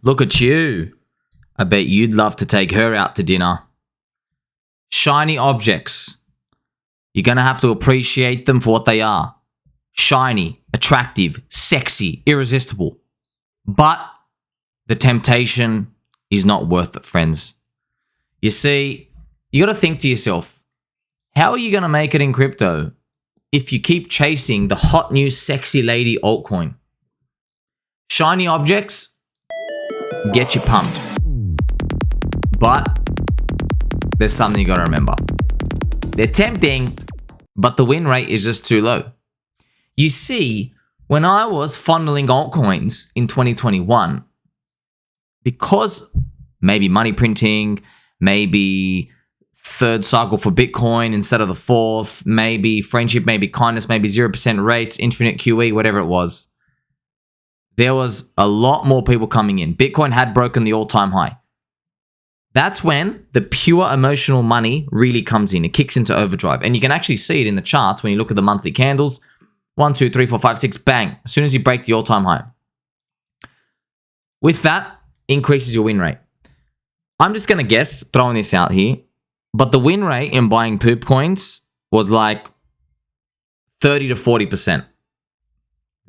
Look at you. I bet you'd love to take her out to dinner. Shiny objects. You're going to have to appreciate them for what they are. Shiny, attractive, sexy, irresistible. But the temptation is not worth it, friends. You see, you got to think to yourself, how are you going to make it in crypto if you keep chasing the hot new sexy lady altcoin? Shiny objects get you pumped. But there's something you got to remember. They're tempting, but the win rate is just too low. You see, when I was funneling altcoins in 2021, because maybe money printing, maybe third cycle for Bitcoin instead of the fourth, maybe friendship, maybe kindness, maybe 0% rates, infinite QE, whatever it was, there was a lot more people coming in. Bitcoin had broken the all-time high. That's when the pure emotional money really comes in. It kicks into overdrive. And you can actually see it in the charts when you look at the monthly candles. 1, 2, 3, 4, 5, 6, bang. As soon as you break the all-time high. With that, increases your win rate. I'm just going to guess, throwing this out here, but the win rate in buying poop coins was like 30 to 40%.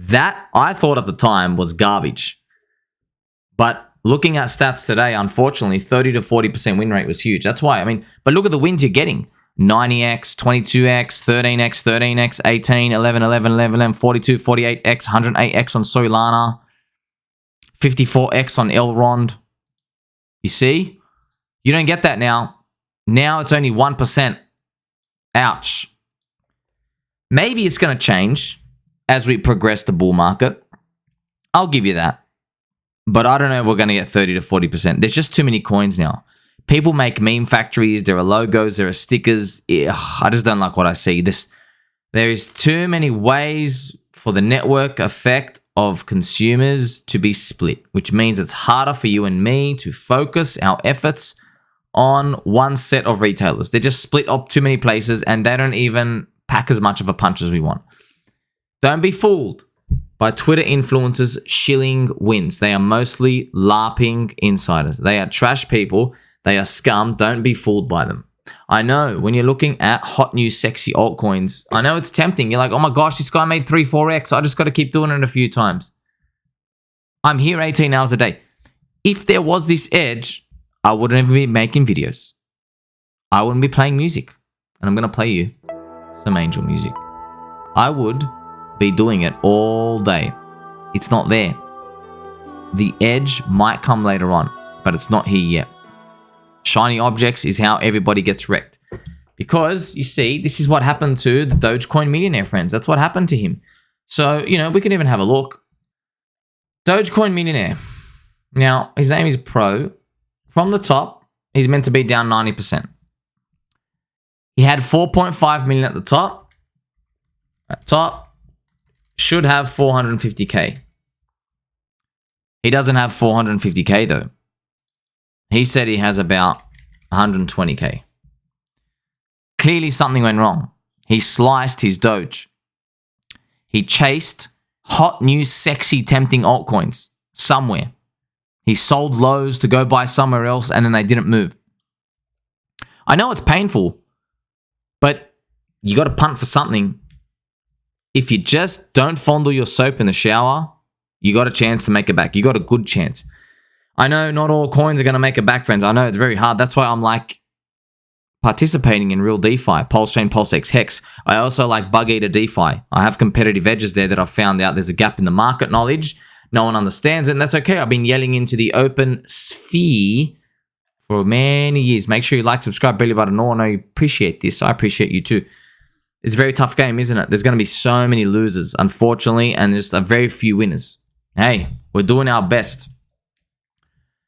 That, I thought at the time, was garbage. But looking at stats today, unfortunately, 30 to 40% win rate was huge. That's why, but look at the wins you're getting. 90x, 22x, 13x, 13x, 18, 11, 11, 11, 11, 42, 48x, 108x on Solana, 54x on Elrond. You see? You don't get that now. Now it's only 1%. Ouch. Maybe it's going to change as we progress the bull market. I'll give you that. But I don't know if we're going to get 30 to 40%. There's just too many coins now. People make meme factories. There are logos. There are stickers. I just don't like what I see. There is too many ways for the network effect of consumers to be split, which means it's harder for you and me to focus our efforts on one set of retailers. They're just split up too many places and they don't even pack as much of a punch as we want. Don't be fooled by Twitter influencers shilling wins. They are mostly LARPing insiders. They are trash people. They are scum. Don't be fooled by them. I know when you're looking at hot new sexy altcoins, I know it's tempting. You're like, oh my gosh, this guy made 3, 4x. I just got to keep doing it a few times. I'm here 18 hours a day. If there was this edge, I wouldn't even be making videos. I wouldn't be playing music. And I'm going to play you some angel music. I would be doing it all day. It's not there. The edge might come later on, but it's not here yet. Shiny objects is how everybody gets wrecked. Because, you see, this is what happened to the Dogecoin Millionaire, friends. That's what happened to him. So, we can even have a look. Dogecoin Millionaire. Now, his name is Pro. From the top, he's meant to be down 90%. He had 4.5 million at the top. At top, should have 450k. He doesn't have 450k though. He said he has about 120k. Clearly something went wrong. He sliced his Doge. He chased hot, new, sexy, tempting altcoins somewhere. He sold lows to go buy somewhere else and then they didn't move. I know it's painful, but you got to punt for something. If you just don't fondle your soap in the shower, you got a chance to make it back. You got a good chance. I know not all coins are going to make it back, friends. I know it's very hard. That's why I'm like participating in real DeFi, PulseChain, PulseX, Hex. I also like Bug Eater DeFi. I have competitive edges there that I've found out there's a gap in the market knowledge. No one understands it, and that's okay. I've been yelling into the open sphere for many years. Make sure you like, subscribe, belly button on. I appreciate this. I appreciate you too. It's a very tough game, isn't it? There's going to be so many losers, unfortunately, and there's a very few winners. Hey, we're doing our best.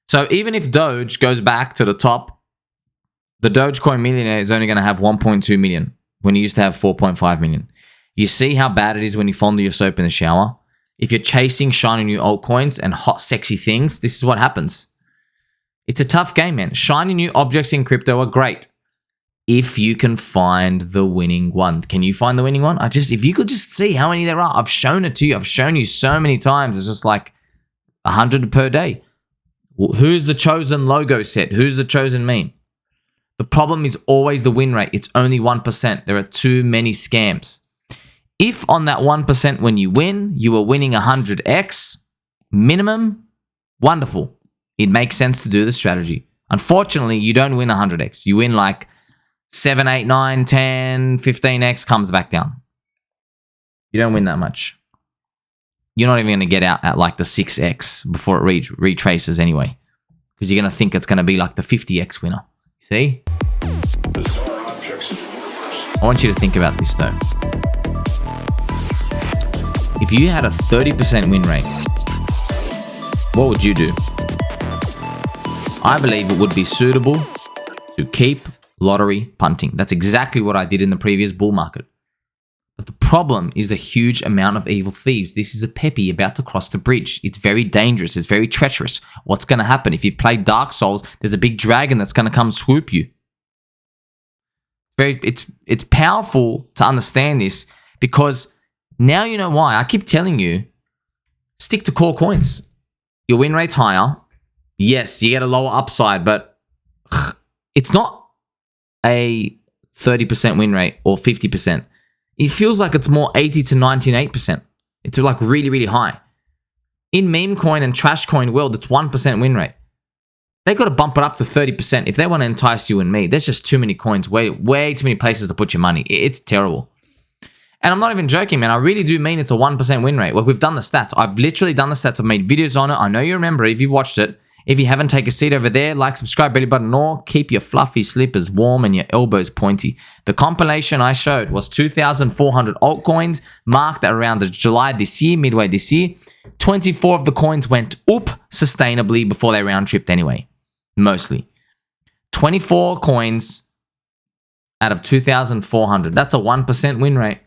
So even if Doge goes back to the top, the Dogecoin Millionaire is only going to have 1.2 million when he used to have 4.5 million. You see how bad it is when you fondle your soap in the shower? If you're chasing shiny new altcoins and hot, sexy things, this is what happens. It's a tough game, man. Shiny new objects in crypto are great if you can find the winning one. Can you find the winning one? If you could just see how many there are. I've shown it to you. I've shown you so many times. It's just like 100 per day. Who's the chosen logo set? Who's the chosen meme? The problem is always the win rate. It's only 1%. There are too many scams. If on that 1% when you win, you are winning 100x minimum, wonderful. It makes sense to do the strategy. Unfortunately, you don't win 100x. You win like 7, 8, 9, 10, 15x, comes back down. You don't win that much. You're not even going to get out at like the 6x before it retraces anyway. Because you're going to think it's going to be like the 50x winner. See? I want you to think about this though. If you had a 30% win rate, what would you do? I believe it would be suitable to keep lottery punting. That's exactly what I did in the previous bull market. But the problem is the huge amount of evil thieves. This is a Pepe about to cross the bridge. It's very dangerous. It's very treacherous. What's going to happen? If you've played Dark Souls, there's a big dragon that's going to come swoop you. It's powerful to understand this because now you know why. I keep telling you, stick to core coins. Your win rate's higher. Yes, you get a lower upside, but it's not a 30% win rate or 50%. It feels like it's more 80 to 98%. It's like really, really high. In meme coin and trash coin world, it's 1% win rate. They got to bump it up to 30% if they want to entice you and me. There's just too many coins, way too many places to put your money. It's terrible. And I'm not even joking, man. I really do mean it's a 1% win rate. Well, we've done the stats. I've literally done the stats. I've made videos on it. I know you remember it if you've watched it. If you haven't, take a seat over there, like, subscribe, belly button, or keep your fluffy slippers warm and your elbows pointy. The compilation I showed was 2,400 altcoins marked around the July this year, midway this year. 24 of the coins went up sustainably before they round tripped anyway, mostly. 24 coins out of 2,400. That's a 1% win rate.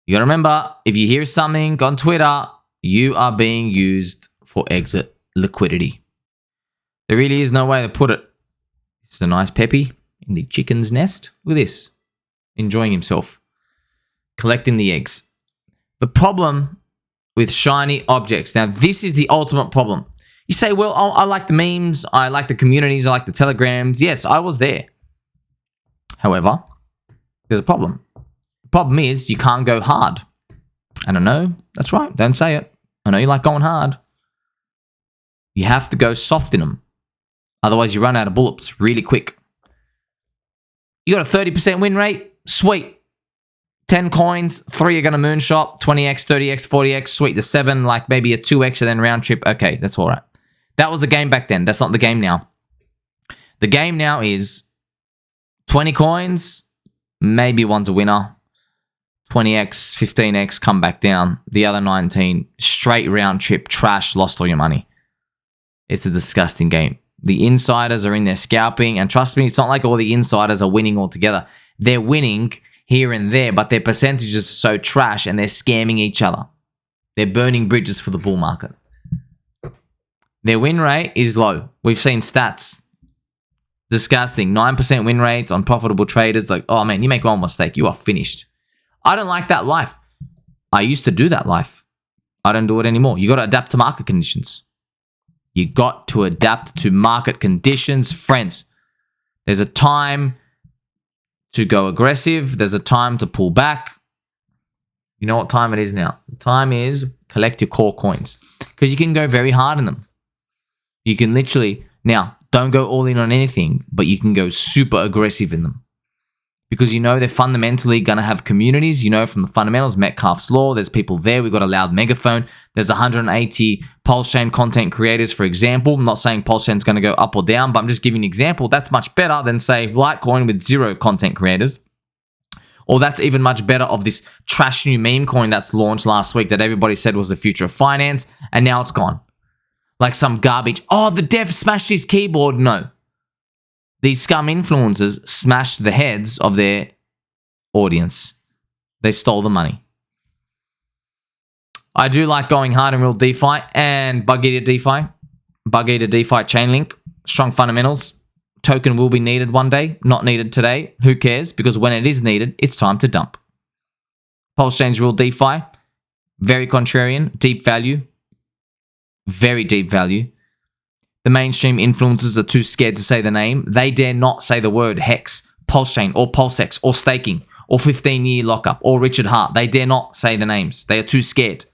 You gotta remember, if you hear something on Twitter, you are being used for exit liquidity. There really is no way to put it. This is a nice Pepe in the chicken's nest. Look at this. Enjoying himself. Collecting the eggs. The problem with shiny objects. Now, this is the ultimate problem. You say, well, I like the memes. I like the communities. I like the telegrams. Yes, I was there. However, there's a problem. The problem is you can't go hard. And I know, that's right. Don't say it. I know you like going hard. You have to go soft in them. Otherwise, you run out of bullets really quick. You got a 30% win rate? Sweet. 10 coins, 3 are going to moonshot, 20x, 30x, 40x, sweet. The 7, like maybe a 2x and then round trip. Okay, that's all right. That was the game back then. That's not the game now. The game now is 20 coins, maybe one's a winner. 20x, 15x, come back down. The other 19, straight round trip, trash, lost all your money. It's a disgusting game. The insiders are in there scalping, and trust me, it's not like all the insiders are winning altogether. They're winning here and there, but their percentages are so trash and they're scamming each other. They're burning bridges for the bull market. Their win rate is low. We've seen stats. Disgusting. 9% win rates on profitable traders. Like, oh man, you make one mistake, you are finished. I don't like that life. I used to do that life. I don't do it anymore. You got to adapt to market conditions. You got to adapt to market conditions, friends. There's a time to go aggressive. There's a time to pull back. You know what time it is now? The time is collect your core coins because you can go very hard in them. You can literally, now, don't go all in on anything, but you can go super aggressive in them. Because you know they're fundamentally going to have communities. You know from the fundamentals, Metcalfe's Law, there's people there. We've got a loud megaphone. There's 180 PulseChain content creators, for example. I'm not saying PulseChain's going to go up or down, but I'm just giving an example. That's much better than, say, Litecoin with 0 content creators. Or that's even much better of this trash new meme coin that's launched last week that everybody said was the future of finance, and now it's gone. Like some garbage. Oh, the dev smashed his keyboard. No. These scum influencers smashed the heads of their audience. They stole the money. I do like going hard in real DeFi and Bug Eater DeFi. Bug Eater DeFi Chainlink. Strong fundamentals. Token will be needed one day. Not needed today. Who cares? Because when it is needed, it's time to dump. PulseChain's real DeFi. Very contrarian. Deep value. very deep value. The mainstream influencers are too scared to say the name. They dare not say the word Hex, PulseChain, or PulseX, or staking, or 15-year lockup, or Richard Hart. They dare not say the names. They are too scared.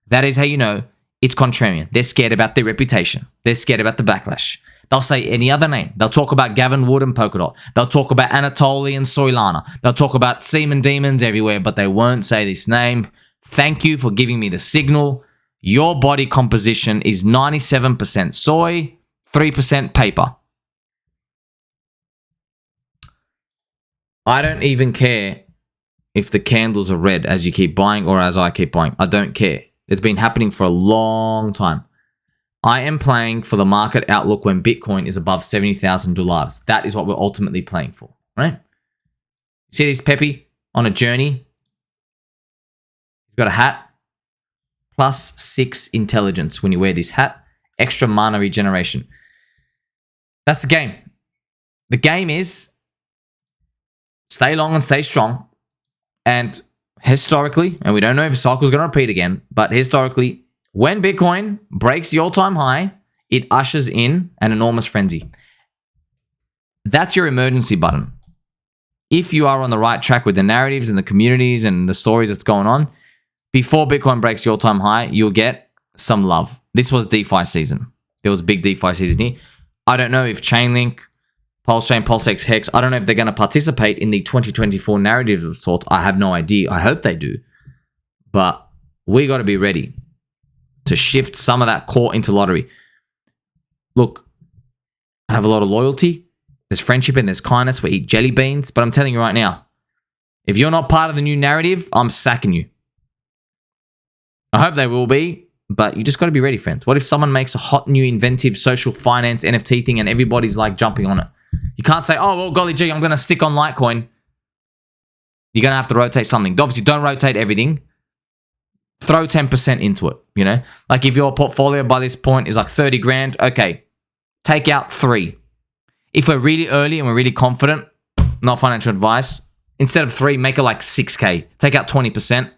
That is how you know it's contrarian. They're scared about their reputation. They're scared about the backlash. They'll say any other name. They'll talk about Gavin Wood and Polkadot. They'll talk about Anatoly and Soilana. They'll talk about Seaman Demons everywhere, but they won't say this name. Thank you for giving me the signal. Your body composition is 97% soy, 3% paper. I don't even care if the candles are red as you keep buying or as I keep buying. I don't care. It's been happening for a long time. I am playing for the market outlook when Bitcoin is above $70,000. That is what we're ultimately playing for, right? See this Pepe on a journey? He's got a hat. +6 intelligence when you wear this hat. Extra mana regeneration. That's the game. The game is stay long and stay strong. And historically, and we don't know if the cycle is going to repeat again, but historically, when Bitcoin breaks the all-time high, it ushers in an enormous frenzy. That's your emergency button. If you are on the right track with the narratives and the communities and the stories that's going on, before Bitcoin breaks the all-time high, you'll get some love. This was DeFi season. There was big DeFi season here. I don't know if Chainlink, PulseChain, PulseX, Hex, I don't know if they're going to participate in the 2024 narratives of sorts. I have no idea. I hope they do. But we got to be ready to shift some of that core into lottery. Look, I have a lot of loyalty. There's friendship and there's kindness. We eat jelly beans. But I'm telling you right now, if you're not part of the new narrative, I'm sacking you. I hope they will be, but you just got to be ready, friends. What if someone makes a hot, new, inventive social finance NFT thing and everybody's like jumping on it? You can't say, oh, well, golly gee, I'm going to stick on Litecoin. You're going to have to rotate something. Obviously, don't rotate everything. Throw 10% into it, you know? Like if your portfolio by this point is like 30 grand, okay, take out 3. If we're really early and we're really confident, not financial advice, instead of 3, make it like 6K. Take out 20%.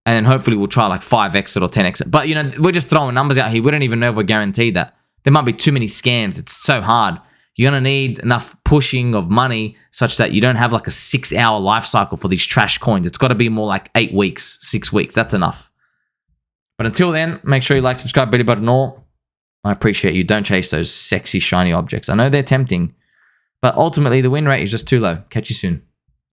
And then hopefully we'll try like 5x it or 10x it. But, you know, we're just throwing numbers out here. We don't even know if we're guaranteed that. There might be too many scams. It's so hard. You're going to need enough pushing of money such that you don't have like a 6-hour life cycle for these trash coins. It's got to be more like 8 weeks, 6 weeks. That's enough. But until then, make sure you like, subscribe, belly button, all. I appreciate you. Don't chase those sexy, shiny objects. I know they're tempting, but ultimately the win rate is just too low. Catch you soon.